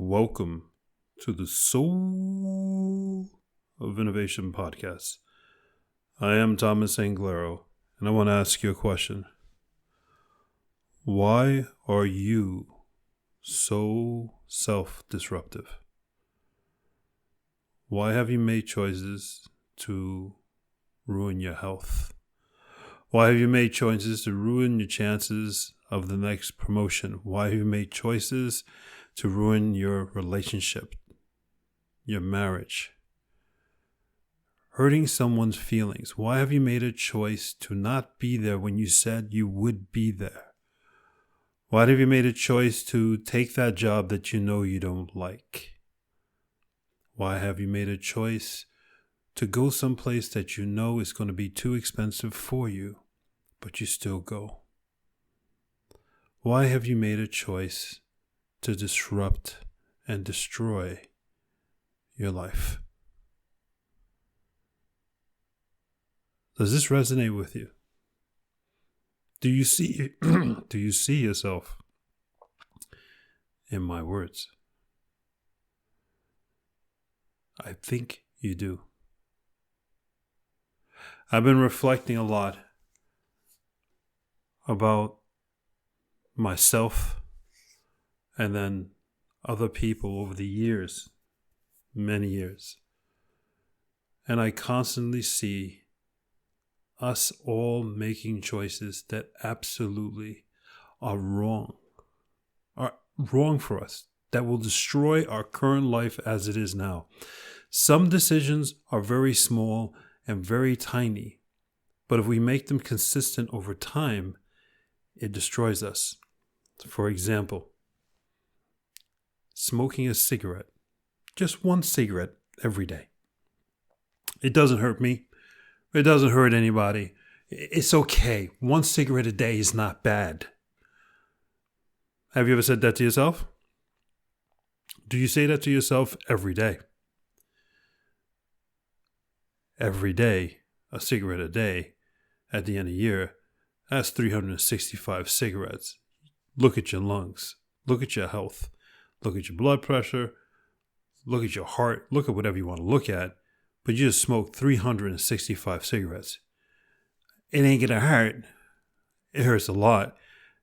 Welcome to the Soul of Innovation podcast. I am Thomas Anglero, and I want to ask you a question. Why are you so self-disruptive? Why have you made choices to ruin your health? Why have you made choices to ruin your chances of the next promotion? Why have you made choices to ruin your relationship, your marriage? Hurting someone's feelings. Why have you made a choice to not be there when you said you would be there? Why have you made a choice to take that job that you know you don't like? Why have you made a choice to go someplace that you know is going to be too expensive for you, but you still go? Why have you made a choice to disrupt and destroy your life? Does this resonate with you? Do you see yourself in my words? I think you do. I've been reflecting a lot about myself and then other people over the years, many years. And I constantly see us all making choices that absolutely are wrong for us, that will destroy our current life as it is now. Some decisions are very small and very tiny, but if we make them consistent over time, it destroys us. For example, smoking a cigarette, just one cigarette every day. It doesn't hurt me. It doesn't hurt anybody. It's okay. One cigarette a day is not bad. Have you ever said that to yourself? Do you say that to yourself every day? Every day, a cigarette a day, at the end of the year, that's 365 cigarettes. Look at your lungs. Look at your health. Look at your blood pressure. Look at your heart. Look at whatever you want to look at. But you just smoked 365 cigarettes. It ain't going to hurt. It hurts a lot.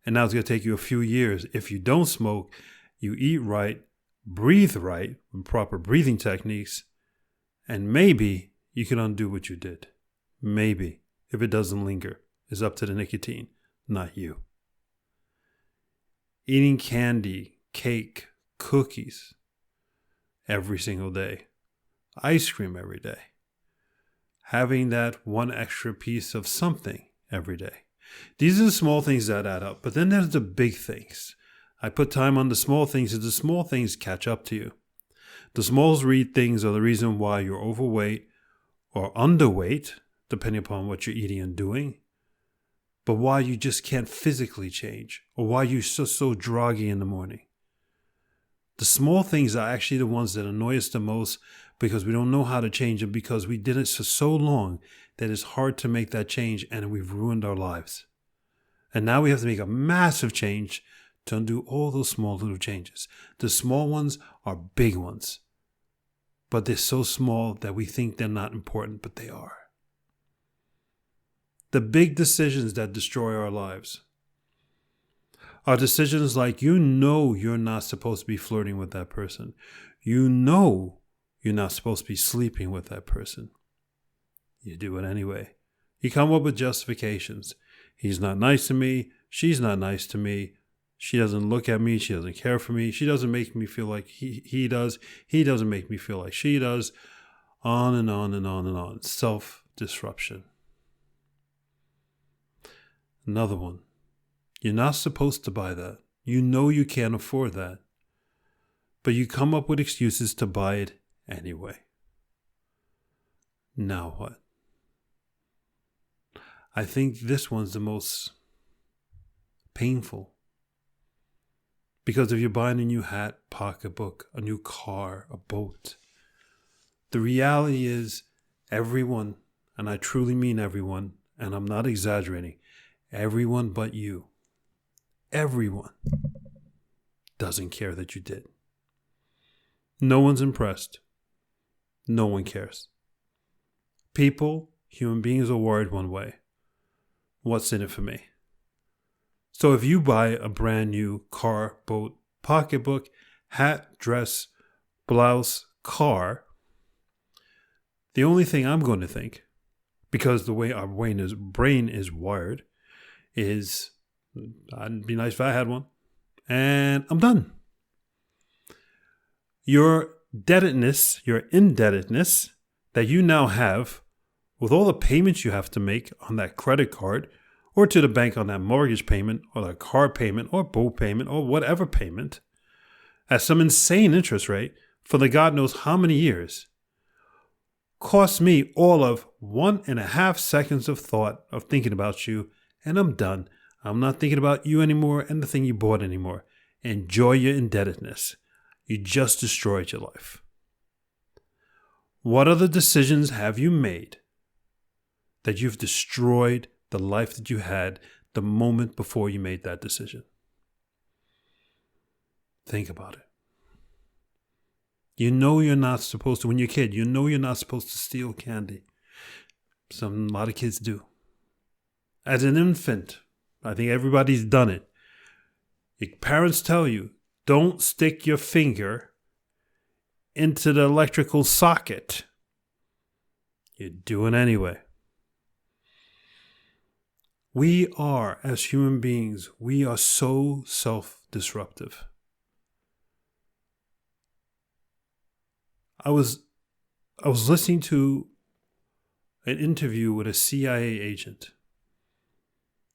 And now it's going to take you a few years. If you don't smoke, you eat right, breathe right, with proper breathing techniques, and maybe you can undo what you did. Maybe, if it doesn't linger. It's up to the nicotine, not you. Eating candy, cake, cookies every single day. Ice cream every day. Having that one extra piece of something every day. These are the small things that add up. But then there's the big things. I put time on the small things, and the small things catch up to you. The small things are the reason why you're overweight or underweight, depending upon what you're eating and doing. But why you just can't physically change, or why you're so druggy in the morning. The small things are actually the ones that annoy us the most, because we don't know how to change them, because we did it for so long that it's hard to make that change, and we've ruined our lives. And now we have to make a massive change to undo all those small little changes. The small ones are big ones, but they're so small that we think they're not important, but they are. The big decisions that destroy our lives are decisions like, you know you're not supposed to be flirting with that person. You know you're not supposed to be sleeping with that person. You do it anyway. You come up with justifications. He's not nice to me. She's not nice to me. She doesn't look at me. She doesn't care for me. She doesn't make me feel like he does. He doesn't make me feel like she does. On and on and on and on. Self-disruption. Another one. You're not supposed to buy that. You know you can't afford that. But you come up with excuses to buy it anyway. Now what? I think this one's the most painful. Because if you're buying a new hat, pocketbook, a new car, a boat, the reality is everyone, and I truly mean everyone, and I'm not exaggerating, everyone but you, everyone doesn't care that you did. No one's impressed. No one cares. People, human beings, are wired one way. What's in it for me? So if you buy a brand new car, boat, pocketbook, hat, dress, blouse, car, the only thing I'm going to think, because the way our brain is wired, is it'd be nice if I had one, and I'm done. Your indebtedness that you now have with all the payments you have to make on that credit card or to the bank on that mortgage payment or that car payment or boat payment or whatever payment at some insane interest rate for the God knows how many years cost me all of 1.5 seconds of thought of thinking about you, and I'm done. I'm not thinking about you anymore and the thing you bought anymore. Enjoy your indebtedness. You just destroyed your life. What other decisions have you made that you've destroyed the life that you had the moment before you made that decision? Think about it. You know you're not supposed to, when you're a kid, you know you're not supposed to steal candy. A lot of kids do. As an infant, I think everybody's done it. Your parents tell you, don't stick your finger into the electrical socket. You do it anyway. We are, as human beings, we are so self-disruptive. I was listening to an interview with a CIA agent.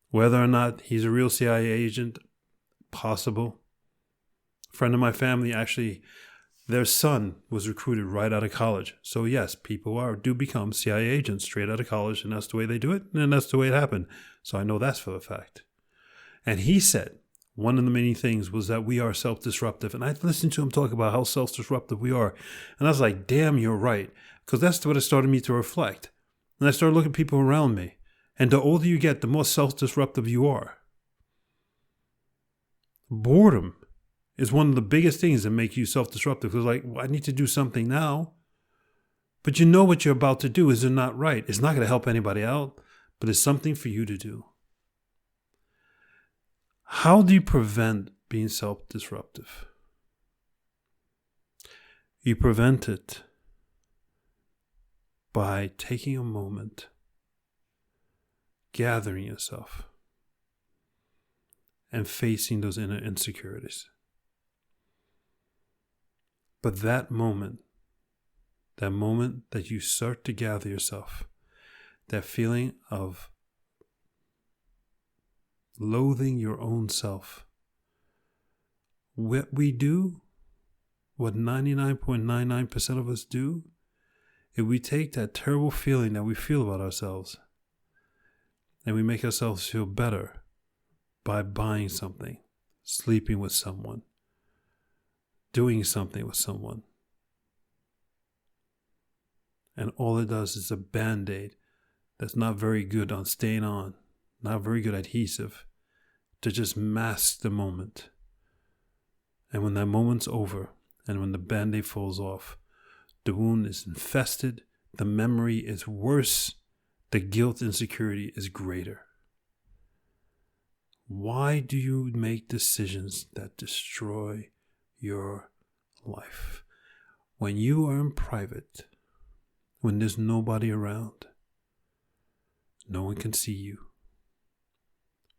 Whether or not he's a real CIA agent, possible. A friend of my family, actually, their son was recruited right out of college. So yes, people do become CIA agents straight out of college, and that's the way they do it, and that's the way it happened. So I know that's for a fact. And he said one of the many things was that we are self-disruptive. And I listened to him talk about how self-disruptive we are. And I was like, damn, you're right. Because that's what it started me to reflect. And I started looking at people around me. And the older you get, the more self-disruptive you are. Boredom is one of the biggest things that make you self-disruptive. Because I need to do something now. But you know what you're about to do is not right. It's not going to help anybody out, but it's something for you to do. How do you prevent being self-disruptive? You prevent it by taking a moment, gathering yourself, and facing those inner insecurities. But that moment that you start to gather yourself, that feeling of loathing your own self, what we do, what 99.99% of us do, if we take that terrible feeling that we feel about ourselves and we make ourselves feel better by buying something, sleeping with someone, doing something with someone. And all it does is a Band-Aid that's not very good on staying on, not very good adhesive, to just mask the moment. And when that moment's over, and when the Band-Aid falls off, the wound is infested, the memory is worse, the guilt and insecurity is greater. Why do you make decisions that destroy your life? When you are in private, when there's nobody around, no one can see you,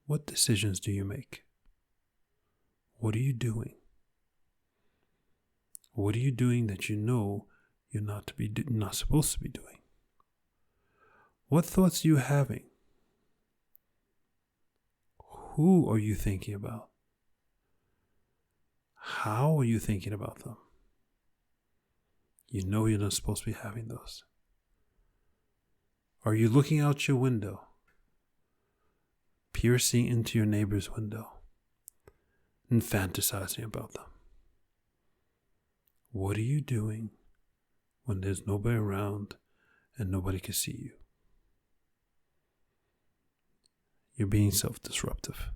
what decisions do you make? What are you doing? What are you doing that you know you're not supposed to be doing? What thoughts are you having? Who are you thinking about? How are you thinking about them? You know you're not supposed to be having those. Are you looking out your window, piercing into your neighbor's window, and fantasizing about them? What are you doing when there's nobody around and nobody can see you? You're being self-disruptive.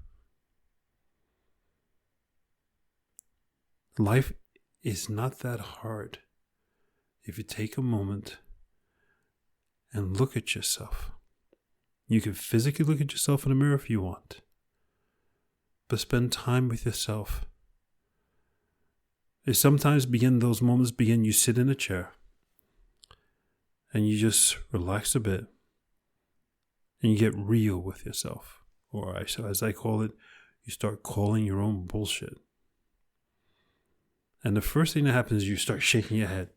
Life is not that hard if you take a moment and look at yourself. You can physically look at yourself in the mirror if you want, but spend time with yourself. It sometimes those moments begin, you sit in a chair and you just relax a bit and you get real with yourself. Or as I call it, you start calling your own bullshit. And the first thing that happens is you start shaking your head.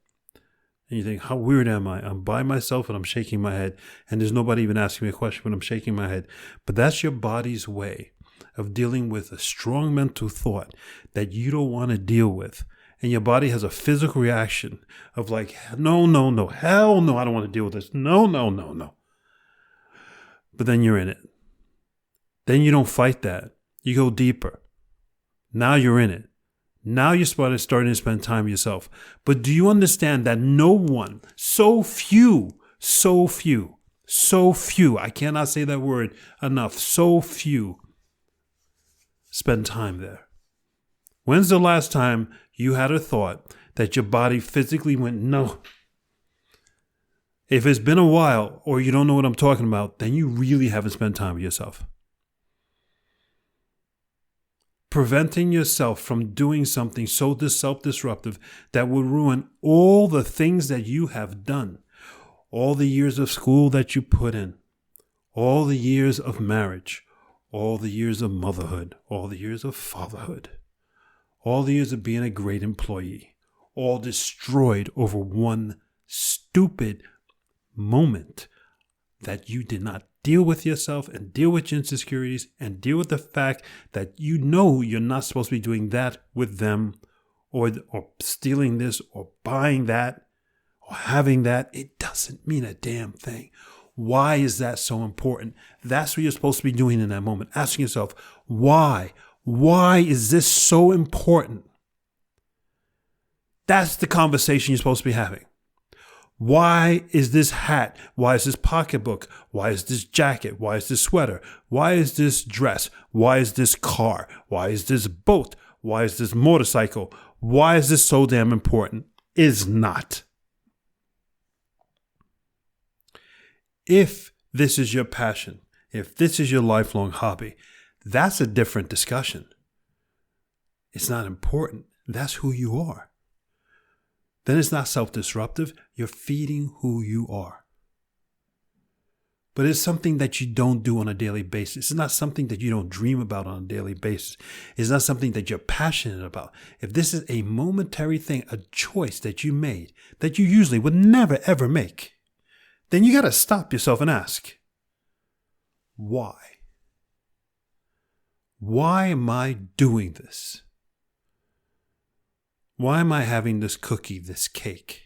And you think, how weird am I? I'm by myself and I'm shaking my head. And there's nobody even asking me a question, but I'm shaking my head. But that's your body's way of dealing with a strong mental thought that you don't want to deal with. And your body has a physical reaction of like, no, hell no, I don't want to deal with this. No. But then you're in it. Then you don't fight that. You go deeper. Now you're in it. Now you're starting to spend time with yourself. But do you understand that no one, so few, I cannot say that word enough, so few spend time there? When's the last time you had a thought that your body physically went, no? If it's been a while or you don't know what I'm talking about, then you really haven't spent time with yourself. Preventing yourself from doing something so self-disruptive that will ruin all the things that you have done, all the years of school that you put in, all the years of marriage, all the years of motherhood, all the years of fatherhood, all the years of being a great employee, all destroyed over one stupid moment that you did not deal with yourself and deal with your insecurities and deal with the fact that you know you're not supposed to be doing that with them or stealing this or buying that or having that. It doesn't mean a damn thing. Why is that so important? That's what you're supposed to be doing in that moment. Asking yourself, why? Why is this so important? That's the conversation you're supposed to be having. Why is this hat? Why is this pocketbook? Why is this jacket? Why is this sweater? Why is this dress? Why is this car? Why is this boat? Why is this motorcycle? Why is this so damn important? Is not. If this is your passion, if this is your lifelong hobby, that's a different discussion. It's not important. That's who you are. Then it's not self-disruptive. You're feeding who you are. But it's something that you don't do on a daily basis. It's not something that you don't dream about on a daily basis. It's not something that you're passionate about. If this is a momentary thing, a choice that you made, that you usually would never, ever make, then you got to stop yourself and ask, why? Why am I doing this? Why am I having this cookie, this cake?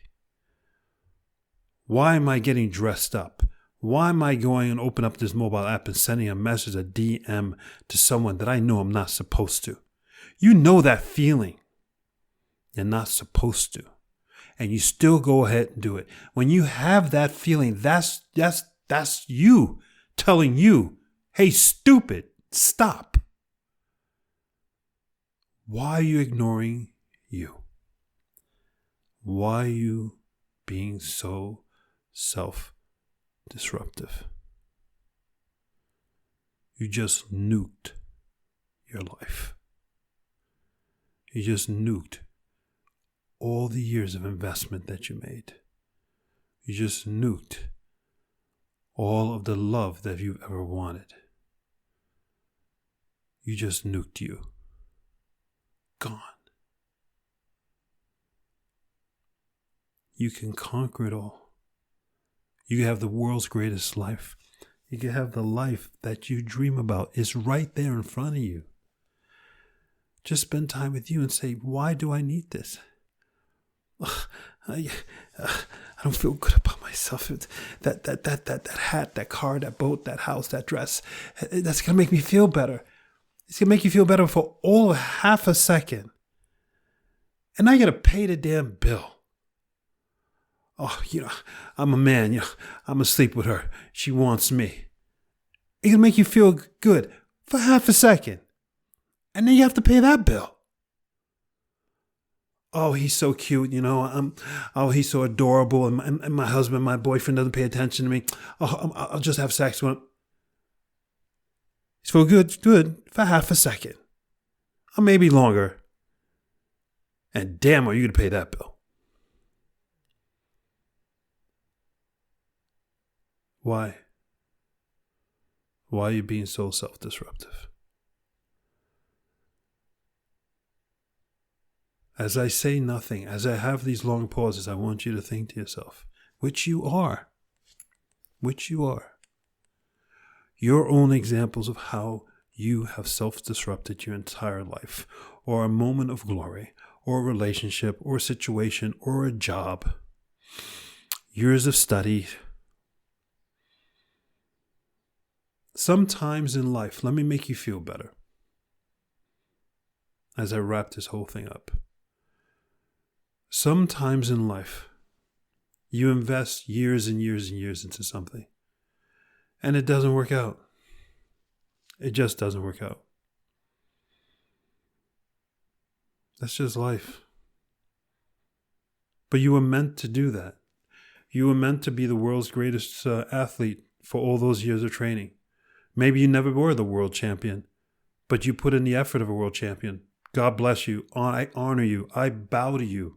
Why am I getting dressed up? Why am I going and open up this mobile app and sending a message, a DM to someone that I know I'm not supposed to? You know that feeling. You're not supposed to. And you still go ahead and do it. When you have that feeling, that's you telling you, hey, stupid, stop. Why are you ignoring you? Why are you being so self-disruptive? You just nuked your life. You just nuked all the years of investment that you made. You just nuked all of the love that you've ever wanted. You just nuked you. Gone. You can conquer it all. You can have the world's greatest life. You can have the life that you dream about. It's right there in front of you. Just spend time with you and say, why do I need this? I don't feel good about myself. That hat, that car, that boat, that house, that dress, that's going to make me feel better. It's going to make you feel better for all of half a second. And I got to pay the damn bill. Oh, I'm a man. I'm going to sleep with her. She wants me. It's going to make you feel good for half a second. And then you have to pay that bill. oh, he's so cute, oh, he's so adorable, and my husband, my boyfriend doesn't pay attention to me. Oh, I'll just have sex with him. It's for good for half a second, or maybe longer. And damn, are you going to pay that bill? Why? Why are you being so self-disruptive? As I say nothing, as I have these long pauses, I want you to think to yourself, which you are, your own examples of how you have self-disrupted your entire life, or a moment of glory, or a relationship, or a situation, or a job, years of study. Sometimes in life, let me make you feel better as I wrap this whole thing up. Sometimes in life, you invest years and years and years into something, and it doesn't work out. It just doesn't work out. That's just life. But you were meant to do that. You were meant to be the world's greatest athlete for all those years of training. Maybe you never were the world champion, but you put in the effort of a world champion. God bless you. I honor you. I bow to you.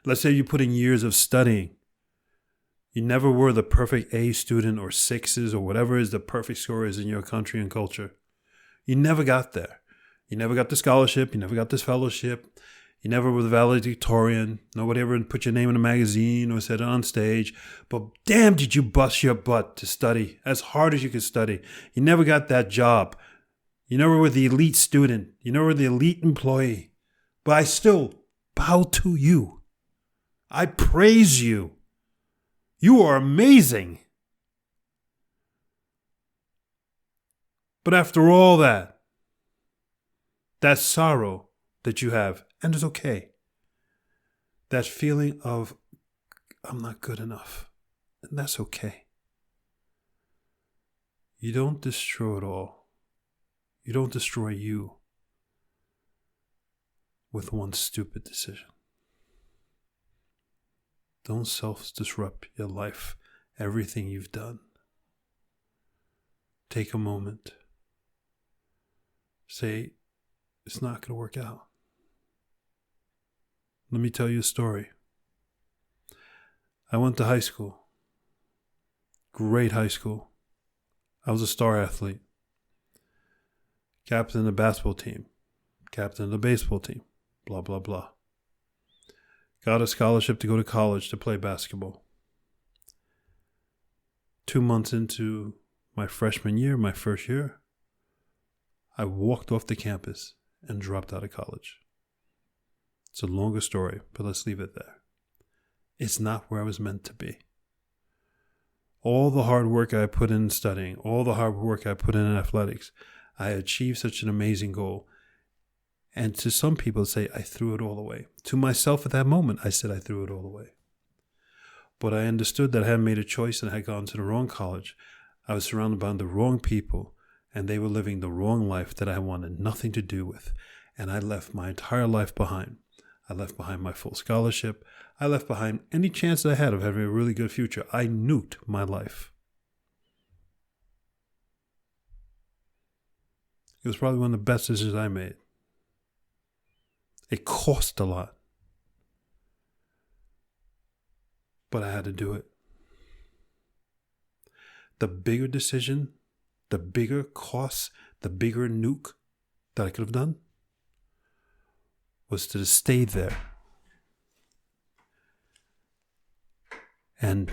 Let's say you put in years of studying. You never were the perfect A student or sixes or whatever is the perfect score is in your country and culture. You never got there. You never got the scholarship. You never got this fellowship. You never were the valedictorian. Nobody ever put your name in a magazine or said it on stage. But damn, did you bust your butt to study as hard as you could study. You never got that job. You never were the elite student. You never were the elite employee. But I still bow to you. I praise you. You are amazing. But after all that sorrow that you have, and it's okay, that feeling of, I'm not good enough, and that's okay. You don't destroy it all. You don't destroy you with one stupid decision. Don't self-disrupt your life, everything you've done. Take a moment. Say, it's not going to work out. Let me tell you a story. I went to high school. Great high school. I was a star athlete. Captain of the basketball team. Captain of the baseball team. Blah, blah, blah. Got a scholarship to go to college to play basketball. 2 months into my freshman year, my first year, I walked off the campus and dropped out of college. It's a longer story, but let's leave it there. It's not where I was meant to be. All the hard work I put in studying, all the hard work I put in athletics, I achieved such an amazing goal. And to some people say, I threw it all away. To myself at that moment, I said I threw it all away. But I understood that I had made a choice and I had gone to the wrong college. I was surrounded by the wrong people, and they were living the wrong life that I wanted nothing to do with. And I left my entire life behind. I left behind my full scholarship. I left behind any chance I had of having a really good future. I nuked my life. It was probably one of the best decisions I made. It cost a lot. But I had to do it. The bigger decision, the bigger cost, the bigger nuke that I could have done was to stay there and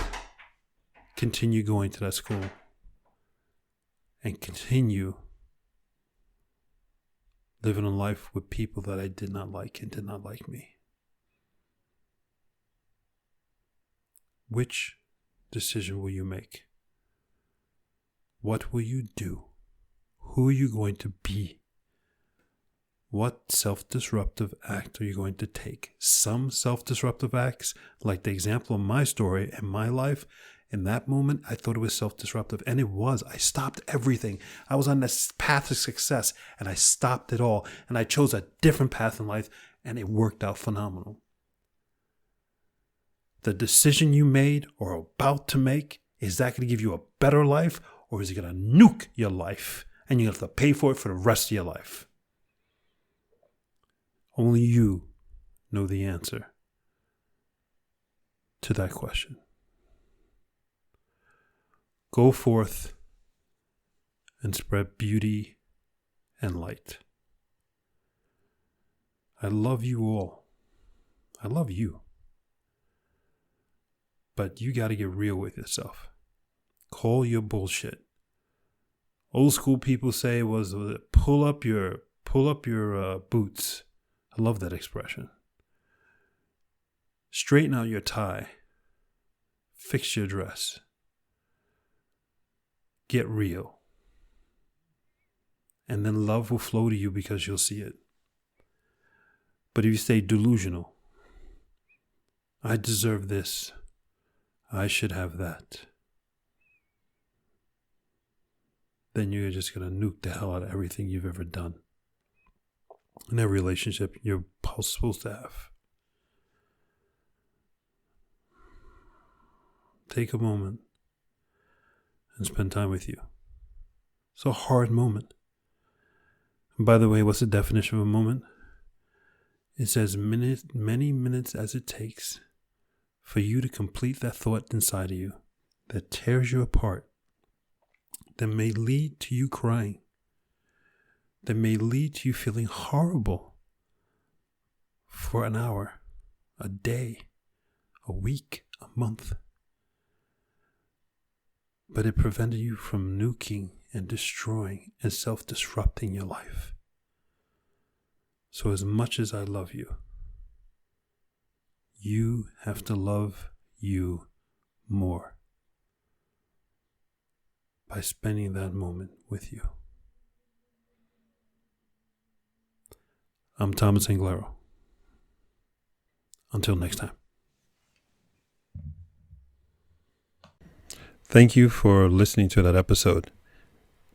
continue going to that school and continue living a life with people that I did not like and did not like me. Which decision will you make? What will you do? Who are you going to be? What self-disruptive act are you going to take? Some self-disruptive acts, like the example of my story and my life, in that moment, I thought it was self-disruptive, and it was. I stopped everything. I was on this path of success, and I stopped it all, and I chose a different path in life, and it worked out phenomenal. The decision you made or are about to make, is that going to give you a better life, or is it going to nuke your life and you have to pay for it for the rest of your life? Only you know the answer to that question. Go forth and spread beauty and light. I love you all. I love you. But you got to get real with yourself. Call your bullshit. Old school people say was pull up your boots. I love that expression. Straighten out your tie. Fix your dress. Get real. And then love will flow to you because you'll see it. But if you stay delusional, I deserve this, I should have that, then you're just going to nuke the hell out of everything you've ever done in every relationship you're supposed to have. Take a moment and spend time with you. It's a hard moment. And by the way, what's the definition of a moment? It says many minutes as it takes for you to complete that thought inside of you that tears you apart, that may lead to you crying, that may lead to you feeling horrible for an hour, a day, a week, a month. But it prevented you from nuking and destroying and self-disrupting your life. So as much as I love you, you have to love you more by spending that moment with you. I'm Thomas Anglero. Until next time. Thank you for listening to that episode.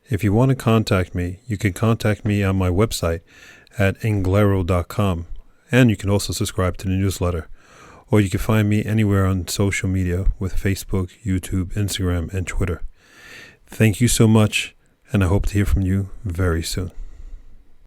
If you want to contact me, you can contact me on my website at anglero.com, and you can also subscribe to the newsletter. Or you can find me anywhere on social media with Facebook, YouTube, Instagram, and Twitter. Thank you so much, and I hope to hear from you very soon.